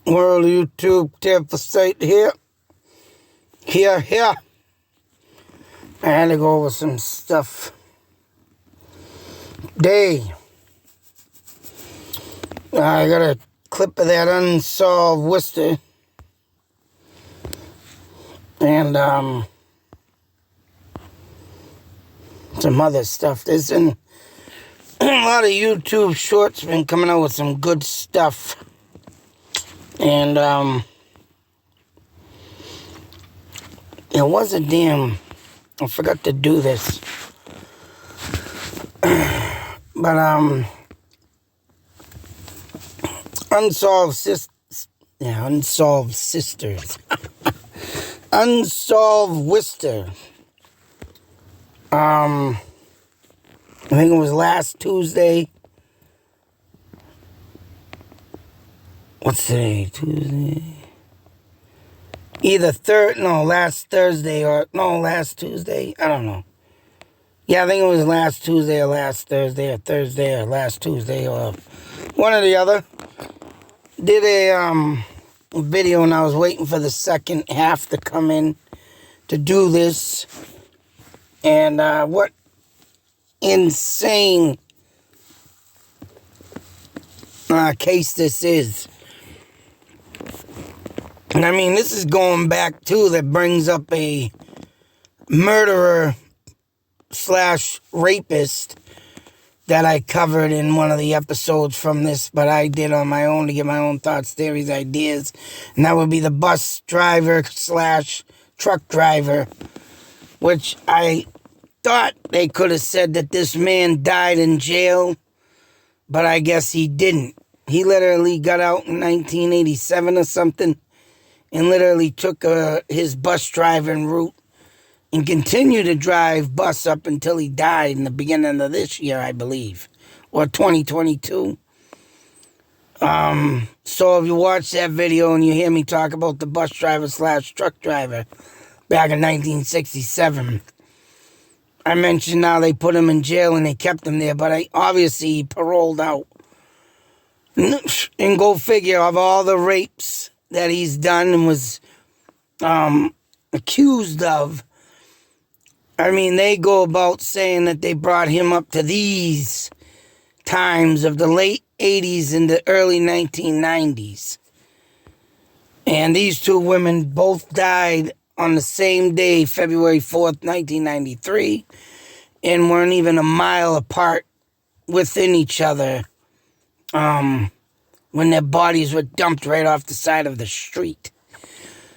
World YouTube tip for site here. Here. I had to go over some stuff. I got a clip of that Unsolved Worcester. And some other stuff. There's been a lot of YouTube shorts been coming out with some good stuff. And there was a I forgot to do this. But Unsolved Sisters. Unsolved Worcester. I think it was last Tuesday. What's today? Tuesday? Last Thursday last Tuesday. I don't know. Yeah, I think it was last Tuesday or last Thursday or Thursday or last Tuesday or one or the other. Did a video and I was waiting for the second half to come in to do this. And what insane case this is. And I mean, this is going back too, that brings up a murderer / rapist that I covered in one of the episodes from this, but I did on my own to get my own thoughts, theories, ideas. And that would be the bus driver / truck driver, which I thought they could have said that this man died in jail, but I guess he didn't. He literally got out in 1987 or something and literally took his bus driving route and continued to drive bus up until he died in the beginning of this year, I believe, or 2022. So if you watch that video and you hear me talk about the bus driver / truck driver back in 1967, I mentioned now they put him in jail and they kept him there, but obviously he paroled out. And go figure, of all the rapes that he's done and was accused of, I mean, they go about saying that they brought him up to these times of the late 80s and the early 1990s. And these two women both died on the same day, February 4th, 1993, and weren't even a mile apart within each other when their bodies were dumped right off the side of the street.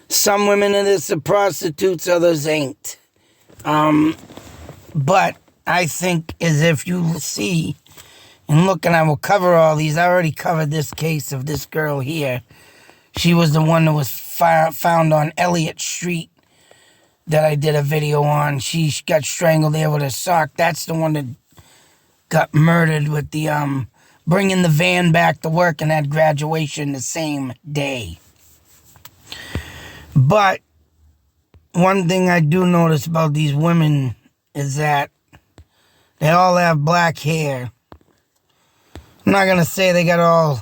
Some women are this are prostitutes, others ain't. But I think as if you see and look, and I will cover all these. I already covered this case of this girl here. She was the one that was found on Elliott Street that I did a video on. She got strangled there with a sock. That's the one that got murdered with the bringing the van back to work and had graduation the same day. But one thing I do notice about these women is that they all have black hair. I'm not going to say they got all...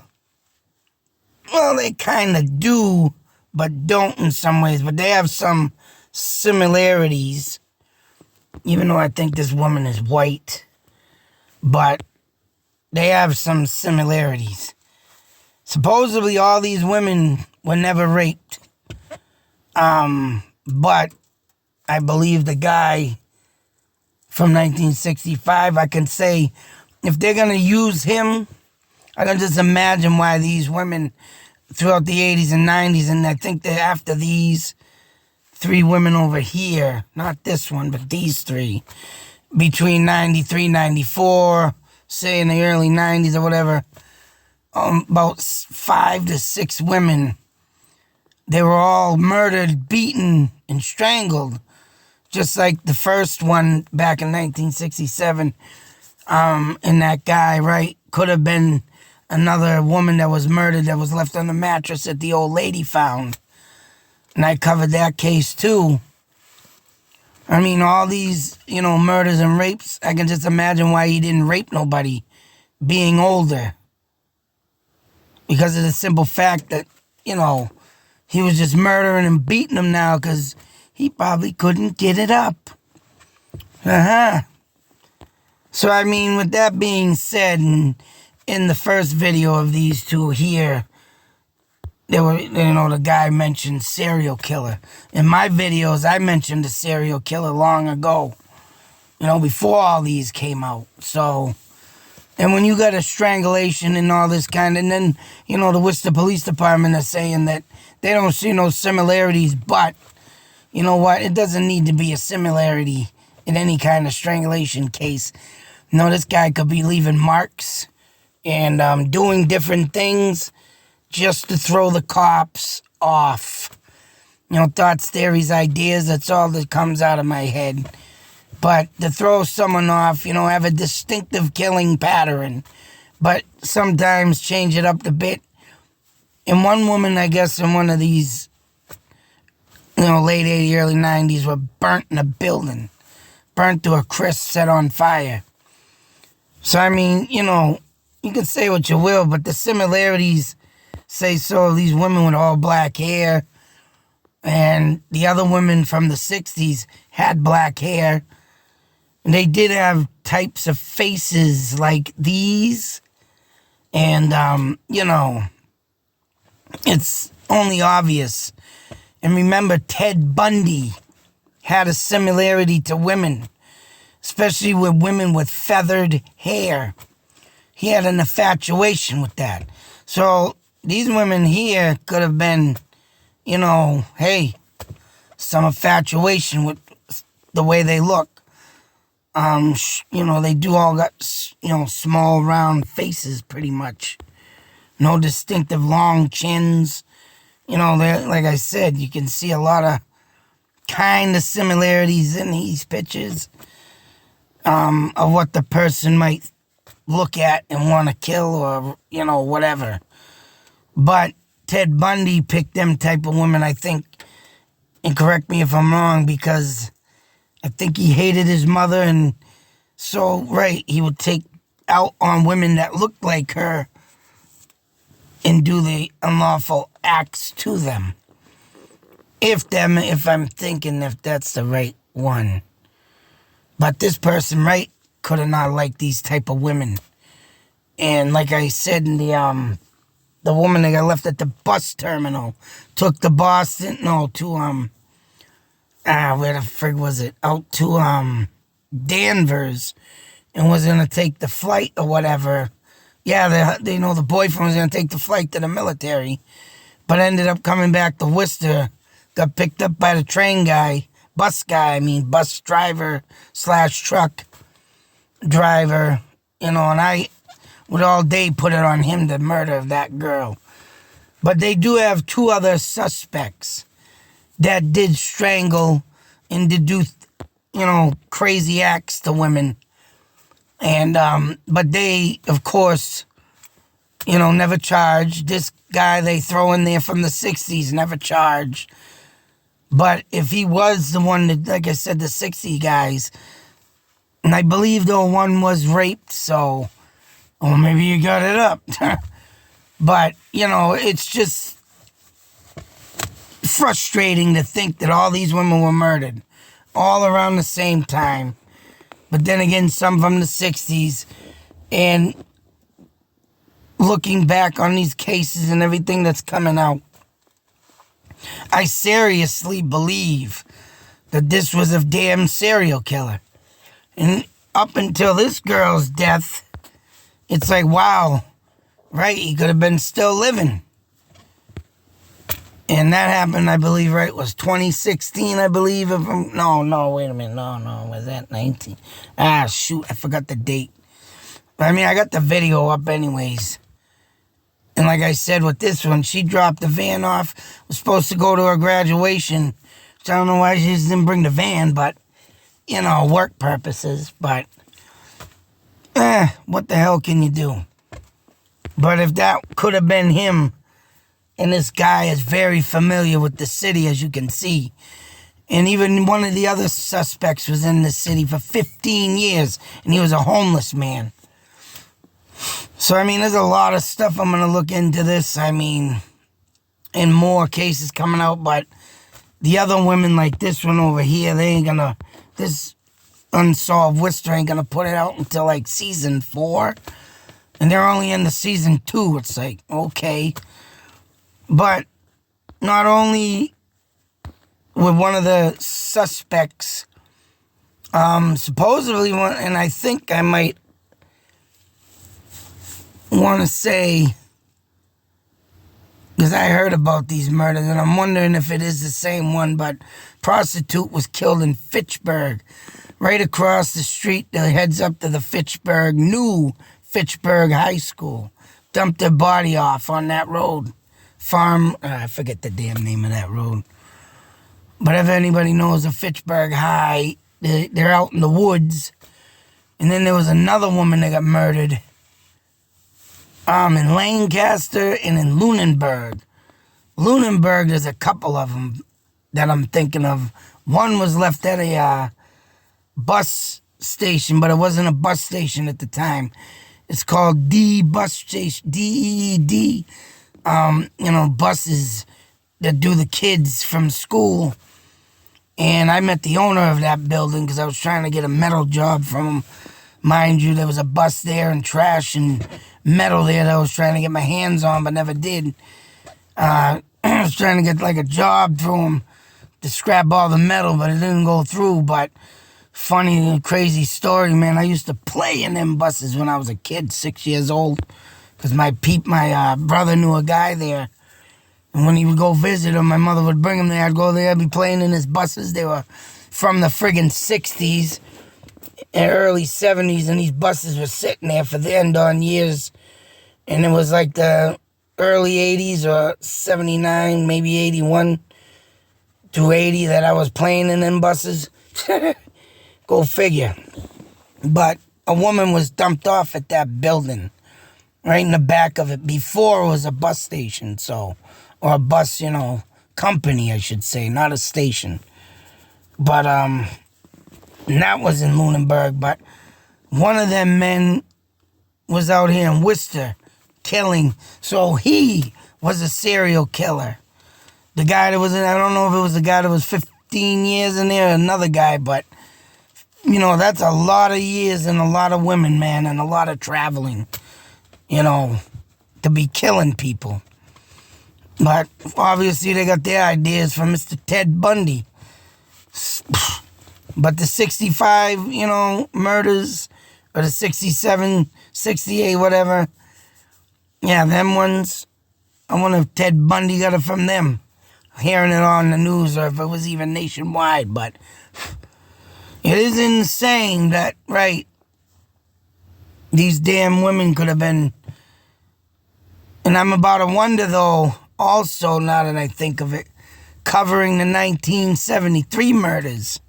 Well, they kind of do, but don't in some ways. But they have some similarities, even though I think this woman is white. But they have some similarities. Supposedly all these women were never raped. But I believe the guy from 1965, I can say, if they're going to use him, I can just imagine why these women throughout the 80s and 90s, and I think that after these three women over here, not this one, but these three, between 93, 94, say in the early 90s or whatever, about 5 to 6 women, they were all murdered, beaten, and strangled, just like the first one back in 1967. And that guy, right, could have been another woman that was murdered that was left on the mattress that the old lady found. And I covered that case too. I mean, all these, murders and rapes, I can just imagine why he didn't rape nobody being older. Because of the simple fact that he was just murdering and beating them now because he probably couldn't get it up. So, I mean, with that being said, in the first video of these two here, the guy mentioned serial killer. In my videos, I mentioned a serial killer long ago, before all these came out. So, and when you got a strangulation and all this kind, and then, the Worcester Police Department are saying that they don't see no similarities, but, you know what, it doesn't need to be a similarity in any kind of strangulation case. This guy could be leaving marks and doing different things just to throw the cops off. Thoughts, theories, ideas, that's all that comes out of my head. But to throw someone off, have a distinctive killing pattern, but sometimes change it up a bit. And one woman, I guess, in one of these, late 80s, early 90s, were burnt in a building. Burnt to a crisp, set on fire. So, I mean, you can say what you will, but the similarities say so. These women with all black hair, and the other women from the 60s had black hair. And they did have types of faces like these. And, it's only obvious. And remember, Ted Bundy had a similarity to women, especially with women with feathered hair. He had an infatuation with that. So these women here could have been, some infatuation with the way they look. They do all got, small round faces pretty much. No distinctive long chins. Like I said, you can see a lot of kind of similarities in these pictures of what the person might look at and want to kill or, whatever. But Ted Bundy picked them type of women, I think, and correct me if I'm wrong, because I think he hated his mother, and so, he would take out on women that looked like her and do the unlawful acts to them. If I'm thinking if that's the right one. But this person, could have not liked these type of women. And like I said, in the woman that got left at the bus terminal took the Boston, to, where the frig was it? Out to, Danvers, and was going to take the flight or whatever. Yeah, the boyfriend was going to take the flight to the military, but ended up coming back to Worcester, got picked up by the bus driver / truck driver, and I would all day put it on him to murder that girl. But they do have two other suspects that did strangle and did do, crazy acts to women. And, but they, of course, never charged. This guy they throw in there from the 60s, never charged. But if he was the one that, like I said, the 60 guys, and I believe though one was raped, so, or maybe you got it up. But, it's just frustrating to think that all these women were murdered all around the same time. But then again, some from the 60s. And looking back on these cases and everything that's coming out, I seriously believe that this was a damn serial killer. And up until this girl's death, it's like, wow, he could have been still living. And that happened, I believe, was 2016, I believe. Wait a minute. No, was that 19? Shoot, I forgot the date. But I got the video up anyways. And like I said with this one, she dropped the van off, was supposed to go to her graduation. Which I don't know why she just didn't bring the van, but, work purposes. But, what the hell can you do? But if that could have been him, and this guy is very familiar with the city, as you can see. And even one of the other suspects was in the city for 15 years, and he was a homeless man. So, there's a lot of stuff I'm going to look into this. and more cases coming out, but the other women like this one over here, they ain't gonna, this Unsolved Worcester ain't gonna put it out until like season 4. And they're only in the season 2. It's like, okay. But not only with one of the suspects, supposedly one, and I think I might want to say, because I heard about these murders, and I'm wondering if it is the same one, but prostitute was killed in Fitchburg, right across the street that heads up to the new Fitchburg High School. Dumped her body off on that road. I forget the damn name of that road. But if anybody knows of Fitchburg High, they're out in the woods. And then there was another woman that got murdered in Lancaster and in Lunenburg. Lunenburg, there's a couple of them that I'm thinking of. One was left at a bus station, but it wasn't a bus station at the time. It's called D Bus Station, DEED. Buses that do the kids from school. And I met the owner of that building because I was trying to get a metal job from him. Mind you, there was a bus there and trash and metal there that I was trying to get my hands on, but never did. I was trying to get like a job through him to scrap all the metal, but it didn't go through. But funny and crazy story, man. I used to play in them buses when I was a kid, 6 years old, because my brother knew a guy there. And when he would go visit him, my mother would bring him there. I'd go there, I'd be playing in his buses. They were from the friggin' 60s and early 70s, and these buses were sitting there for the end on years. And it was like the early 80s or 79, maybe 81 to 80 that I was playing in them buses. Go figure. But a woman was dumped off at that building, right in the back of it. Before it was a bus station, or a bus, company, I should say, not a station. But, and that was in Lunenburg. But one of them men was out here in Worcester killing. So he was a serial killer. The guy that was in, I don't know if it was the guy that was 15 years in there or another guy, but, that's a lot of years and a lot of women, man, and a lot of traveling, to be killing people. But obviously they got their ideas from Mr. Ted Bundy. But the 65, murders, or the 67, 68, whatever, yeah, them ones, I wonder if Ted Bundy got it from them. Hearing it on the news, or if it was even nationwide. But it is insane that, right, these damn women could have been. And I'm about to wonder, though, also, now that I think of it, covering the 1973 murders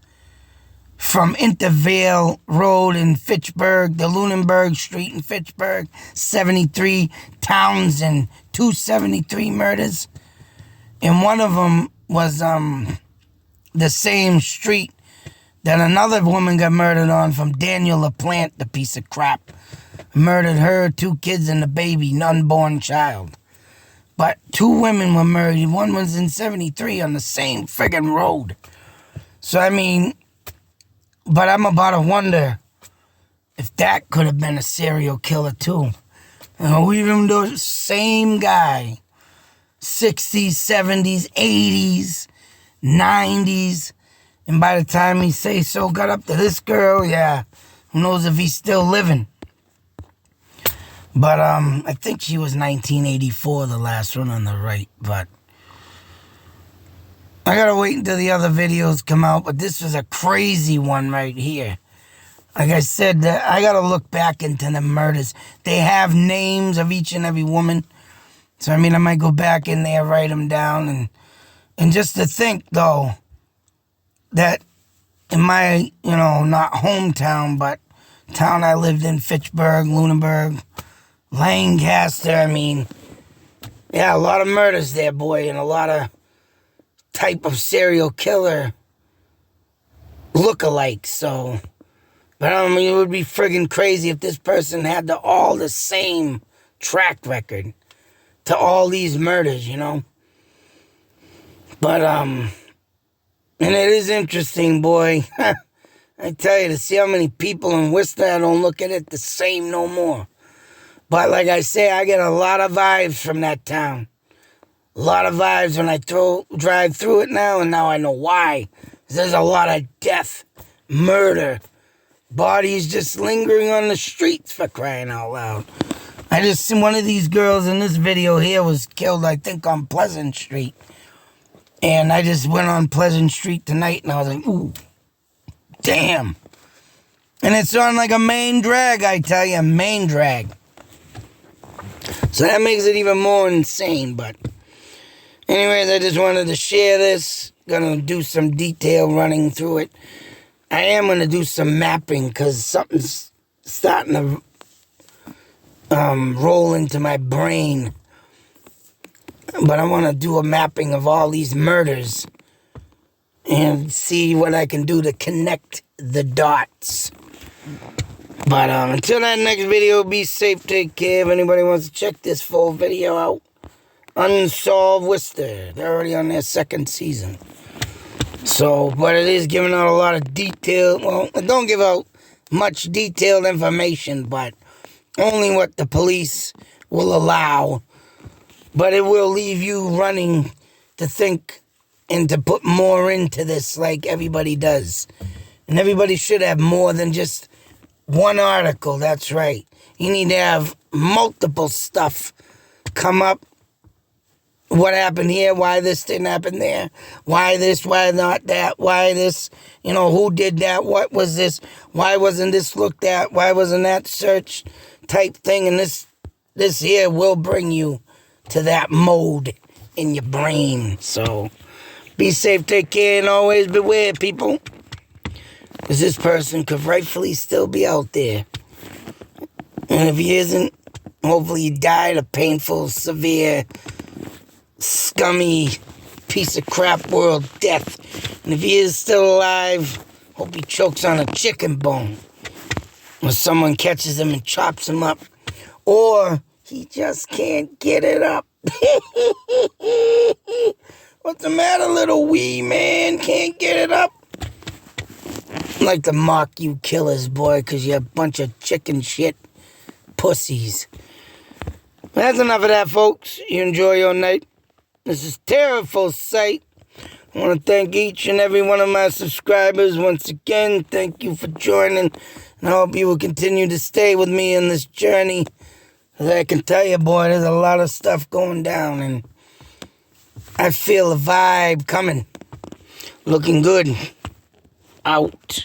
from Intervale Road in Fitchburg, the Lunenburg Street in Fitchburg, 73 Townsend, 273 murders. And one of them was the same street that another woman got murdered on from Daniel LaPlante, the piece of crap. Murdered her, 2 kids, and a baby, an unborn child. But 2 women were murdered. One was in 73 on the same friggin' road. So, but I'm about to wonder if that could have been a serial killer, too. Even the same guy, 60s, 70s, 80s, 90s, and by the time he say so, got up to this girl, yeah, who knows if he's still living. But I think she was 1984, the last one on the right. But I gotta wait until the other videos come out. But this was a crazy one right here. Like I said, I gotta look back into the murders. They have names of each and every woman. So I might go back in there, write them down, and just to think though that in my not hometown, but town I lived in, Fitchburg, Lunenburg, Lancaster, yeah, a lot of murders there, boy, and a lot of type of serial killer lookalikes, so. But it would be friggin' crazy if this person had all the same track record to all these murders, But, and it is interesting, boy. I tell you, to see how many people in Worcester, I don't look at it the same no more. But like I say, I get a lot of vibes from that town. A lot of vibes when I drive through it now, and now I know why. There's a lot of death, murder, bodies just lingering on the streets, for crying out loud. I just seen one of these girls in this video here was killed, I think, on Pleasant Street. And I just went on Pleasant Street tonight, and I was like, ooh, damn. And it's on like a main drag, I tell you, main drag. So that makes it even more insane, but anyways, I just wanted to share this. Gonna do some detail running through it. I am gonna do some mapping because something's starting to roll into my brain. But I want to do a mapping of all these murders and see what I can do to connect the dots. But until that next video, be safe, take care. If anybody wants to check this full video out, Unsolved Worcester. They're already on their second season. So, but it is giving out a lot of detail. Well, it don't give out much detailed information, but only what the police will allow. But it will leave you running to think and to put more into this like everybody does. And everybody should have more than just one article, that's right. You need to have multiple stuff come up. What happened here? Why this didn't happen there? Why this? Why not that? Why this? You know, who did that? What was this? Why wasn't this looked at? Why wasn't that searched? Type thing. And this here will bring you to that mode in your brain. So be safe, take care, and always beware, people. Because this person could rightfully still be out there. And if he isn't, hopefully he died a painful, severe, scummy, piece of crap world death. And if he is still alive, hope he chokes on a chicken bone. Or someone catches him and chops him up. Or he just can't get it up. What's the matter, little wee man? Can't get it up? I like to mock you killers, boy, because you're a bunch of chicken shit pussies. That's enough of that, folks. You enjoy your night. This is Terrible Sight. I want to thank each and every one of my subscribers once again. Thank you for joining. And I hope you will continue to stay with me in this journey. As I can tell you, boy, there's a lot of stuff going down. And I feel a vibe coming. Looking good. Out.